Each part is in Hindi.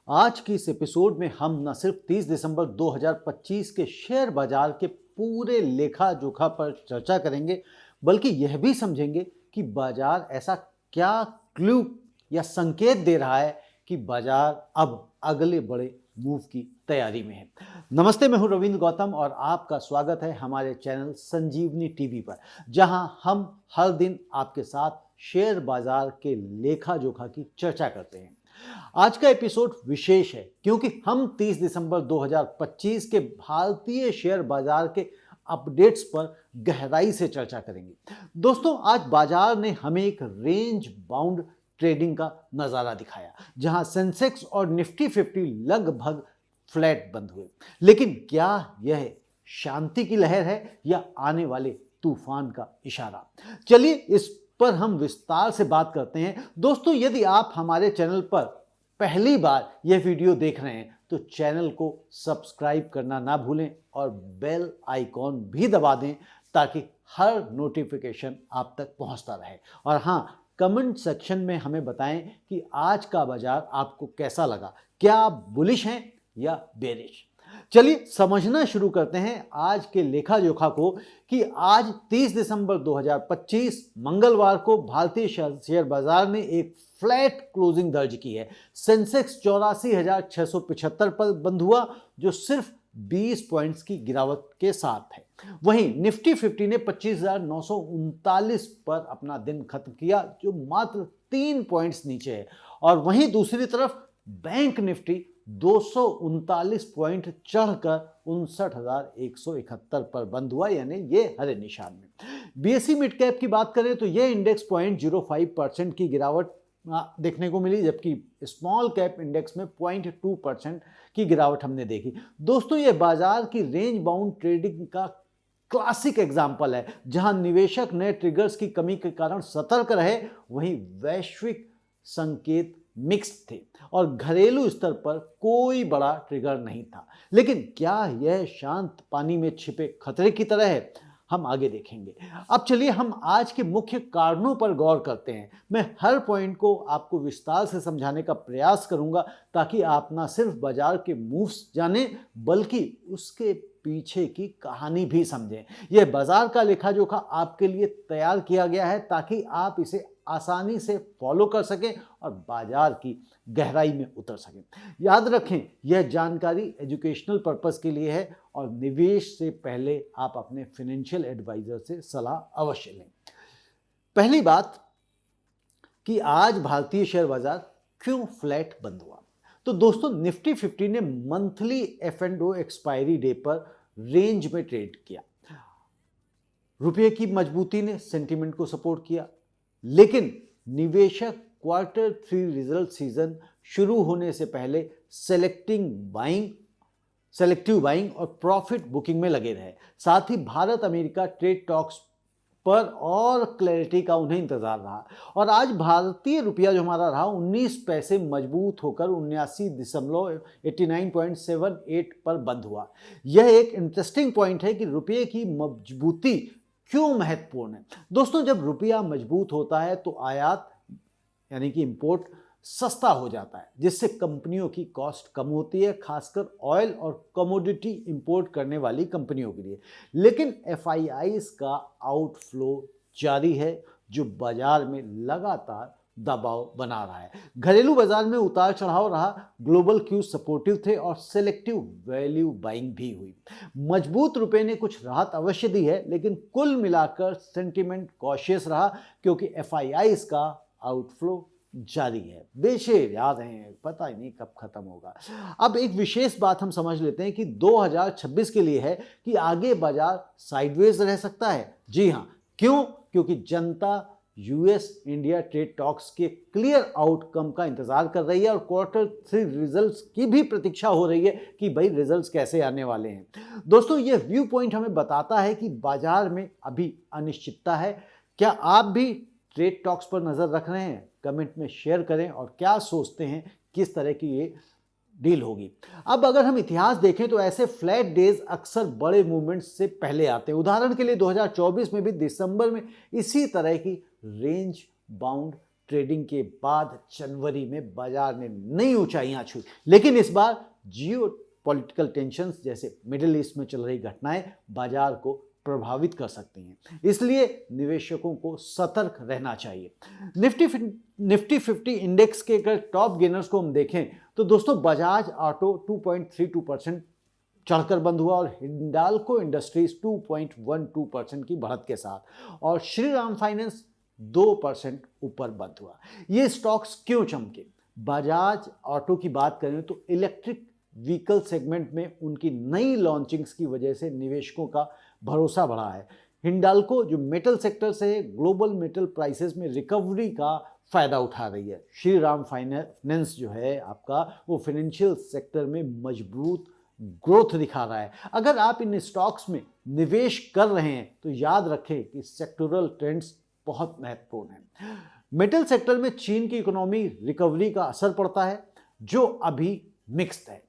आज की इस एपिसोड में हम न सिर्फ 30 दिसंबर 2025 के शेयर बाजार के पूरे लेखा जोखा पर चर्चा करेंगे, बल्कि यह भी समझेंगे कि बाजार ऐसा क्या क्लू या संकेत दे रहा है कि बाजार अब अगले बड़े मूव की तैयारी में है। नमस्ते, मैं हूं रविंद्र गौतम और आपका स्वागत है हमारे चैनल संजीवनी टीवी पर, जहां हम हर दिन आपके साथ शेयर बाजार के लेखा जोखा की चर्चा करते हैं। आज का एपिसोड विशेष है क्योंकि हम 30 दिसंबर 2025 के भारतीय शेयर बाजार के अपडेट्स पर गहराई से चर्चा करेंगे। दोस्तों, आज बाजार ने हमें एक रेंज बाउंड ट्रेडिंग का नजारा दिखाया, जहां सेंसेक्स और निफ्टी 50 लगभग फ्लैट बंद हुए। लेकिन क्या यह शांति की लहर है या आने वाले तूफान का इशारा? चलिए इस पर हम विस्तार से बात करते हैं। दोस्तों, यदि आप हमारे चैनल पर पहली बार यह वीडियो देख रहे हैं तो चैनल को सब्सक्राइब करना ना भूलें और बेल आइकॉन भी दबा दें ताकि हर नोटिफिकेशन आप तक पहुंचता रहे। और हाँ, कमेंट सेक्शन में हमें बताएं कि आज का बाजार आपको कैसा लगा, क्या आप बुलिश हैं या बेरिश। चलिए समझना शुरू करते हैं आज के लेखा जोखा को कि आज 30 दिसंबर 2025 मंगलवार को भारतीय शेयर बाजार ने एक फ्लैट क्लोजिंग दर्ज की है। सेंसेक्स 84,675 पर बंद हुआ, जो सिर्फ 20 पॉइंट्स की गिरावट के साथ है। वहीं निफ्टी 50 ने 25,939 पर अपना दिन खत्म किया, जो मात्र 3 पॉइंट्स नीचे है। और वहीं दूसरी तरफ बैंक निफ्टी 239 पॉइंट चढ़कर 59,171 पर बंद हुआ, यानी ये हरे निशान में। बीएसई मिड कैप की बात करें तो यह इंडेक्स 0.05% की गिरावट देखने को मिली, जबकि स्मॉल कैप इंडेक्स में 0.2% की गिरावट हमने देखी। दोस्तों, ये बाजार की रेंज बाउंड ट्रेडिंग का क्लासिक एग्जाम्पल है, जहां निवेशक नए ट्रिगर्स की कमी के कारण सतर्क रहे, वहीं वैश्विक संकेत मिक्स्ड थे और घरेलू स्तर पर कोई बड़ा ट्रिगर नहीं था। लेकिन क्या यह शांत पानी में छिपे खतरे की तरह है? हम आगे देखेंगे। अब चलिए हम आज के मुख्य कारणों पर गौर करते हैं। मैं हर पॉइंट को आपको विस्तार से समझाने का प्रयास करूंगा ताकि आप ना सिर्फ बाजार के मूव्स जानें, बल्कि उसके पीछे की कहानी भी समझें। यह बाजार का लेखा जोखा आपके लिए तैयार किया गया है ताकि आप इसे आसानी से फॉलो कर सकें और बाजार की गहराई में उतर सकें। याद रखें, यह जानकारी एजुकेशनल पर्पस के लिए है और निवेश से पहले आप अपने फाइनेंशियल एडवाइजर से सलाह अवश्य लें। पहली बात कि आज भारतीय शेयर बाजार क्यों फ्लैट बंद हुआ। तो दोस्तों, निफ्टी 50 ने मंथली F&O एक्सपायरी डे पर रेंज में ट्रेड किया। रुपये की मजबूती ने सेंटीमेंट को सपोर्ट किया, लेकिन निवेशक क्वार्टर 3 रिजल्ट सीजन शुरू होने से पहले सेलेक्टिव बाइंग और प्रॉफिट बुकिंग में लगे रहे। साथ ही भारत अमेरिका ट्रेड टॉक्स पर और क्लैरिटी का उन्हें इंतजार रहा। और आज भारतीय रुपया जो हमारा रहा 19 पैसे मजबूत होकर 79.78 पर बंद हुआ। यह एक इंटरेस्टिंग पॉइंट है कि रुपये की मजबूती क्यों महत्वपूर्ण है। दोस्तों, जब रुपया मजबूत होता है तो आयात यानी कि इंपोर्ट सस्ता हो जाता है, जिससे कंपनियों की कॉस्ट कम होती है, खासकर ऑयल और कमोडिटी इंपोर्ट करने वाली कंपनियों के लिए। लेकिन एफआईआईज का आउटफ्लो जारी है, जो बाजार में लगातार दबाव बना रहा है। घरेलू बाजार में उतार चढ़ाव रहा, ग्लोबल क्यूज सपोर्टिव थे और सेलेक्टिव वैल्यू बाइंग भी हुई। मजबूत रुपए ने कुछ राहत अवश्य दी है, लेकिन कुल मिलाकर सेंटीमेंट कॉशियस रहा क्योंकि एफआईआईज का आउटफ्लो जारी है। बेशेर याद हैं, पता ही नहीं कब खत्म होगा। अब एक विशेष बात हम समझ लेते हैं कि 2026 के लिए है कि आगे बाजार साइडवेज रह सकता है। जी हाँ, क्यों? क्योंकि जनता यूएस इंडिया ट्रेड टॉक्स के क्लियर आउटकम का इंतजार कर रही है और क्वार्टर 3 रिजल्ट्स की भी प्रतीक्षा हो रही है कि भाई रिजल्ट्स कैसे आने वाले हैं। दोस्तों, यह व्यू पॉइंट हमें बताता है कि बाजार में अभी अनिश्चितता है। क्या आप भी ट्रेड टॉक्स पर नजर रख रहे हैं? कमेंट में शेयर करें और क्या सोचते हैं किस तरह की ये डील होगी। अब अगर हम इतिहास देखें तो ऐसे फ्लैट डेज अक्सर बड़े मूवमेंट्स से पहले आते हैं। उदाहरण के लिए 2024 में भी दिसंबर में इसी तरह की रेंज बाउंड ट्रेडिंग के बाद जनवरी में बाजार ने नई ऊंचाइयां छुई, लेकिन इस बार जियो पॉलिटिकल टेंशंस जैसे मिडिल ईस्ट में चल रही घटनाएं बाजार को प्रभावित कर सकती हैं, इसलिए निवेशकों को सतर्क रहना चाहिए। निफ्टी 50 इंडेक्स के अगर टॉप गेनर्स को हम देखें तो दोस्तों बजाज ऑटो 2.32% चढ़कर बंद हुआ और हिंडाल्को इंडस्ट्रीज 2.12% की बढ़त के साथ, और श्रीराम फाइनेंस 2% ऊपर बंद हुआ। ये स्टॉक्स क्यों चमके? बजाज ऑटो की बात करें तो इलेक्ट्रिक व्हीकल सेगमेंट में उनकी नई लॉन्चिंग्स की वजह से निवेशकों का भरोसा बढ़ा है। हिंडाल्को जो मेटल सेक्टर से ग्लोबल मेटल प्राइसेस में रिकवरी का फायदा उठा रही है। श्रीराम फाइनेंस जो है आपका वो फाइनेंशियल सेक्टर में मजबूत ग्रोथ दिखा रहा है। अगर आप इन स्टॉक्स में निवेश कर रहे हैं तो याद रखें कि सेक्टोरल ट्रेंड्स बहुत महत्वपूर्ण हैं। मेटल सेक्टर में चीन की इकोनॉमी रिकवरी का असर पड़ता है जो अभी मिक्स्ड है।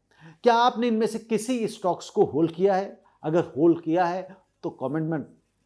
क्या आपने इनमें से किसी स्टॉक्स को होल्ड किया है? अगर होल्ड किया है तो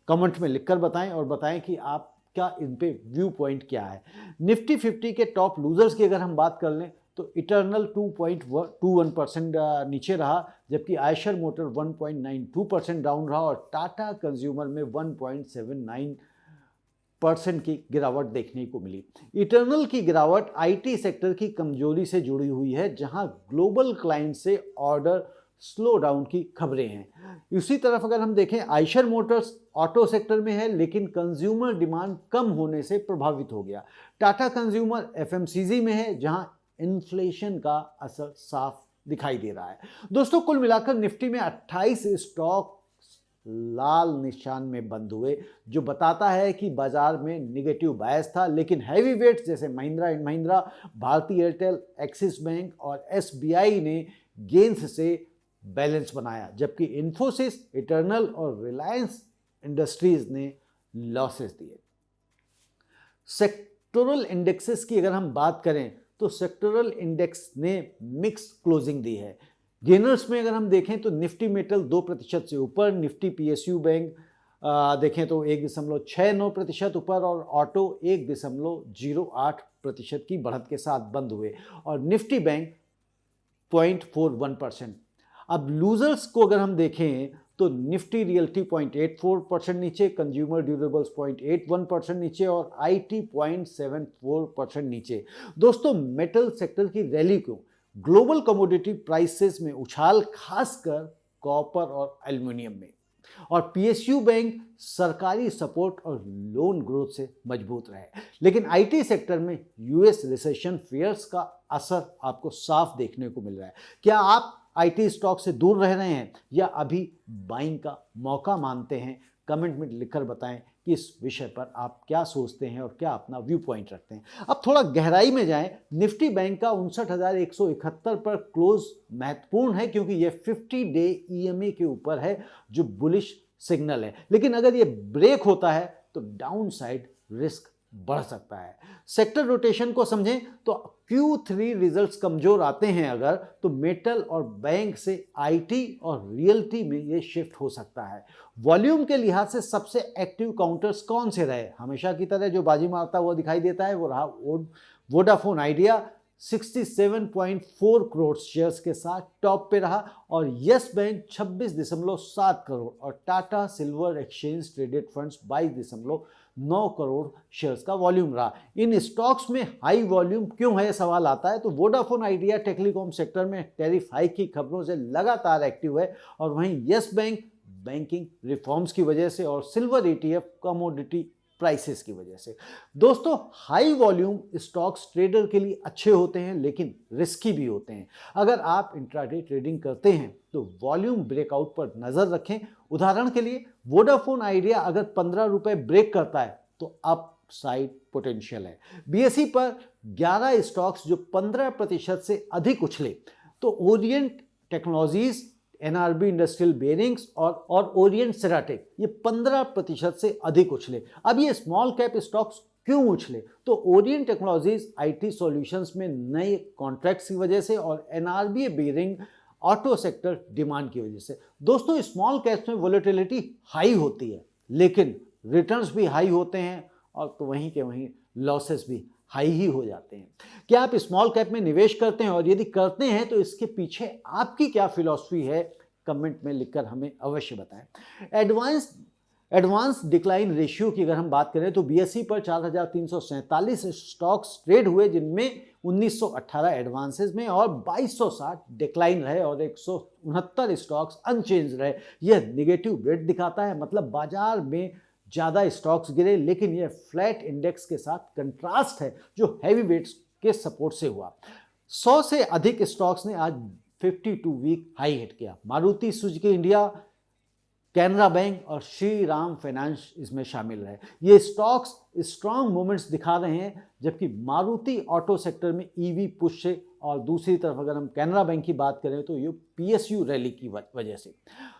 कमेंट में लिखकर बताएं और बताएं कि आप क्या इन पे व्यू पॉइंट क्या है। निफ्टी 50 के टॉप लूजर्स की अगर हम बात कर लें तो इटर्नल 2.21% नीचे रहा, जबकि आयशर मोटर 1.92% डाउन रहा और टाटा कंज्यूमर में 1.79% की गिरावट देखने को मिली। इटर्नल की गिरावट आईटी सेक्टर की कमजोरी से जुड़ी हुई है, जहां ग्लोबल क्लाइंट से ऑर्डर स्लो डाउन की खबरें हैं। इसी तरफ अगर हम देखें आयशर मोटर्स ऑटो सेक्टर में है लेकिन कंज्यूमर डिमांड कम होने से प्रभावित हो गया। टाटा कंज्यूमर एफएमसीजी में है जहां इन्फ्लेशन का असर साफ दिखाई दे रहा है। दोस्तों कुल मिलाकर निफ्टी में 28 स्टॉक लाल निशान में बंद हुए, जो बताता है कि बाजार में निगेटिव बायस था, लेकिन हैवी वेट्स जैसे महिंद्रा एंड महिंद्रा, भारती एयरटेल, एक्सिस बैंक और एसबीआई ने गेंस से बैलेंस बनाया, जबकि इन्फोसिस, इटर्नल और रिलायंस इंडस्ट्रीज ने लॉसेस दिए। सेक्टोरल इंडेक्सेस की अगर हम बात करें तो सेक्टोरल इंडेक्स ने मिक्स क्लोजिंग दी है। गेनर्स में अगर हम देखें तो निफ्टी मेटल 2% से ऊपर, निफ्टी पीएसयू बैंक देखें तो 1.69% ऊपर और ऑटो 1.08% की बढ़त के साथ बंद हुए और निफ्टी बैंक 0.41%। अब लूजर्स को अगर हम देखें तो निफ्टी रियल्टी 0.84% नीचे, कंज्यूमर ड्यूरेबल्स 0.81% नीचे और आईटी 0.74% नीचे। दोस्तों मेटल सेक्टर की रैली को ग्लोबल कमोडिटी प्राइसेस में उछाल, खासकर कॉपर और एल्युमिनियम में, और पीएसयू बैंक सरकारी सपोर्ट और लोन ग्रोथ से मजबूत रहे। लेकिन आईटी सेक्टर में यूएस रिसेशन फियर्स का असर आपको साफ देखने को मिल रहा है। क्या आप आईटी स्टॉक से दूर रह रहे हैं या अभी बाइंग का मौका मानते हैं? कमेंट में लिखकर बताएं कि इस विषय पर आप क्या सोचते हैं और क्या अपना व्यू पॉइंट रखते हैं। अब थोड़ा गहराई में जाएं। निफ्टी बैंक का 59,171 पर क्लोज महत्वपूर्ण है क्योंकि यह 50 डे ईएमए के ऊपर है जो बुलिश सिग्नल है, लेकिन अगर यह ब्रेक होता है तो डाउन साइड रिस्क बढ़ सकता है। सेक्टर रोटेशन को समझें तो Q3 रिजल्ट्स कमजोर आते हैं अगर, तो मेटल और बैंक से आईटी और रियल्टी में ये शिफ्ट हो सकता है। वॉल्यूम के लिहाज से सबसे एक्टिव काउंटर्स कौन से रहे? हमेशा की तरह जो बाजी मारता हुआ दिखाई देता है वो रहा वोडाफोन आइडिया, 67.4 करोड़ शेयर्स के साथ टॉप पे रहा और यस बैंक 26.7 करोड़ और Tata silver exchange traded funds 22.9 crore shares का वॉल्यूम रहा। इन स्टॉक्स में हाई वॉल्यूम क्यों है सवाल आता है तो वोडाफोन आइडिया टेलीकॉम सेक्टर में टैरिफ हाइक की खबरों से लगातार एक्टिव है और वहीं यस बैंक बैंकिंग रिफॉर्म्स की वजह से और सिल्वर ETF कमोडिटी प्राइसेस की वजह से। दोस्तों हाई वॉल्यूम स्टॉक्स ट्रेडर के लिए अच्छे होते हैं लेकिन रिस्की भी होते हैं। अगर आप इंट्राडे ट्रेडिंग करते हैं तो वॉल्यूम ब्रेकआउट पर नजर रखें। उदाहरण के लिए वोडाफोन आइडिया अगर 15 रुपए ब्रेक करता है तो अप साइड पोटेंशियल है। बीएसई पर 11 स्टॉक्स जो 15% से अधिक उछले तो Orient technologies, NRB industrial bearings और ओरिएंट सेराटेक ये 15% से अधिक उछले। अब ये स्मॉल कैप स्टॉक्स क्यों उछले तो ओरिएंट टेक्नोलॉजीज आईटी सॉल्यूशंस में नए कॉन्ट्रैक्ट्स की वजह से और NRB bearing auto sector demand की वजह से। दोस्तों स्मॉल कैप्स में वोलेटिलिटी हाई होती है लेकिन रिटर्न्स भी हाई होते हैं और तो वहीं के वहीं लॉसेस भी हाई ही हो जाते हैं। क्या आप स्मॉल कैप में निवेश करते हैं, और यदि करते हैं तो इसके पीछे आपकी क्या फिलॉसफी है, कमेंट में लिखकर हमें अवश्य बताएं। एडवांस डिक्लाइन रेशियो की अगर हम बात करें तो बीएसई पर 4,347 स्टॉक्स ट्रेड हुए, जिनमें 1918 एडवांसेस में और 2260 डिक्लाइन रहे और 169 स्टॉक्स अनचेंज रहे। यह निगेटिव रेट दिखाता है, मतलब बाजार में ज़्यादा स्टॉक्स गिरे, लेकिन यह फ्लैट इंडेक्स के साथ कंट्रास्ट है जो हैवी वेट्स के सपोर्ट से हुआ। 100 से अधिक स्टॉक्स ने आज 52 वीक हाई हिट किया। Maruti Suzuki India, Canara bank और श्री राम फाइनेंस इसमें शामिल रहे। ये स्टॉक्स स्ट्रांग मूवमेंट्स दिखा रहे हैं, जबकि मारुति ऑटो सेक्टर में ईवी पुश से, और दूसरी तरफ अगर हम कैनरा बैंक की बात करें तो ये पीएसयू रैली की वजह से।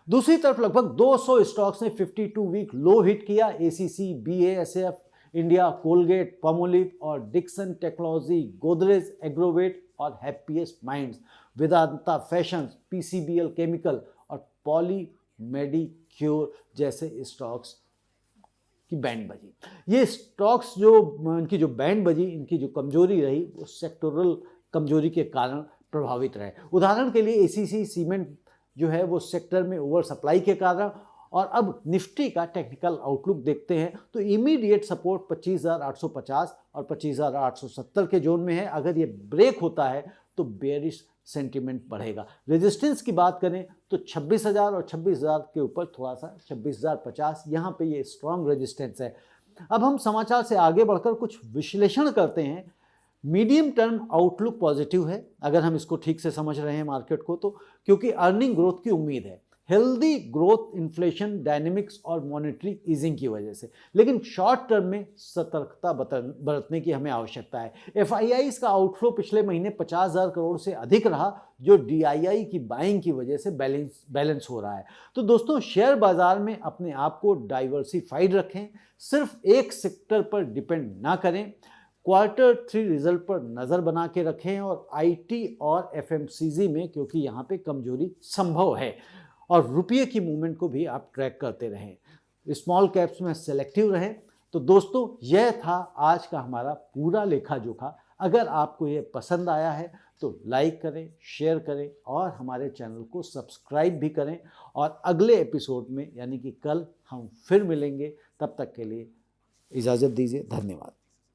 दूसरी तरफ लगभग 200 स्टॉक्स ने 52 वीक लो हिट किया। ACC, BASF India, Colgate, Palmolive और डिक्सन टेक्नोलॉजी, गोदरेज एग्रोवेट और happiest minds, Vedanta fashions, PCBL chemical और पॉली मेडिक्योर जैसे स्टॉक्स की बैंड बजी। ये स्टॉक्स जो इनकी जो बैंड बजी, इनकी जो कमजोरी रही, वो सेक्टोरल कमजोरी के कारण प्रभावित रहे। उदाहरण के लिए एसीसी सीमेंट जो है वो सेक्टर में ओवर सप्लाई के कारण। और अब निफ्टी का टेक्निकल आउटलुक देखते हैं तो इमीडिएट सपोर्ट 25,850 और 25,870 के जोन में है। अगर ये ब्रेक होता है तो बेयरिश सेंटीमेंट बढ़ेगा। रेजिस्टेंस की बात करें तो 26,000 और 26,000 के ऊपर थोड़ा सा 26,050, यहाँ पे ये स्ट्रॉन्ग रेजिस्टेंस है। अब हम समाचार से आगे बढ़कर कुछ विश्लेषण करते हैं। मीडियम टर्म आउटलुक पॉजिटिव है अगर हम इसको ठीक से समझ रहे हैं मार्केट को, तो क्योंकि अर्निंग ग्रोथ की उम्मीद है, हेल्दी ग्रोथ, इन्फ्लेशन डायनेमिक्स और मॉनेटरी ईजिंग की वजह से। लेकिन शॉर्ट टर्म में सतर्कता बरतने की हमें आवश्यकता है। एफआईआईज का आउटफ्लो पिछले महीने 50,000 करोड़ से अधिक रहा, जो डीआईआई की बाइंग की वजह से बैलेंस हो रहा है। तो दोस्तों, शेयर बाजार में अपने आप को डाइवर्सिफाइड रखें, सिर्फ एक सेक्टर पर डिपेंड ना करें। Q3 रिजल्ट पर नज़र बना के रखें और आईटी और एफएमसीजी में, क्योंकि यहाँ पे कमजोरी संभव है। और रुपये की मूवमेंट को भी आप ट्रैक करते रहें। स्मॉल कैप्स में सेलेक्टिव रहें। तो दोस्तों, यह था आज का हमारा पूरा लेखा जोखा। अगर आपको ये पसंद आया है तो लाइक करें, शेयर करें और हमारे चैनल को सब्सक्राइब भी करें। और अगले एपिसोड में यानी कि कल हम फिर मिलेंगे। तब तक के लिए इजाज़त दीजिए। धन्यवाद।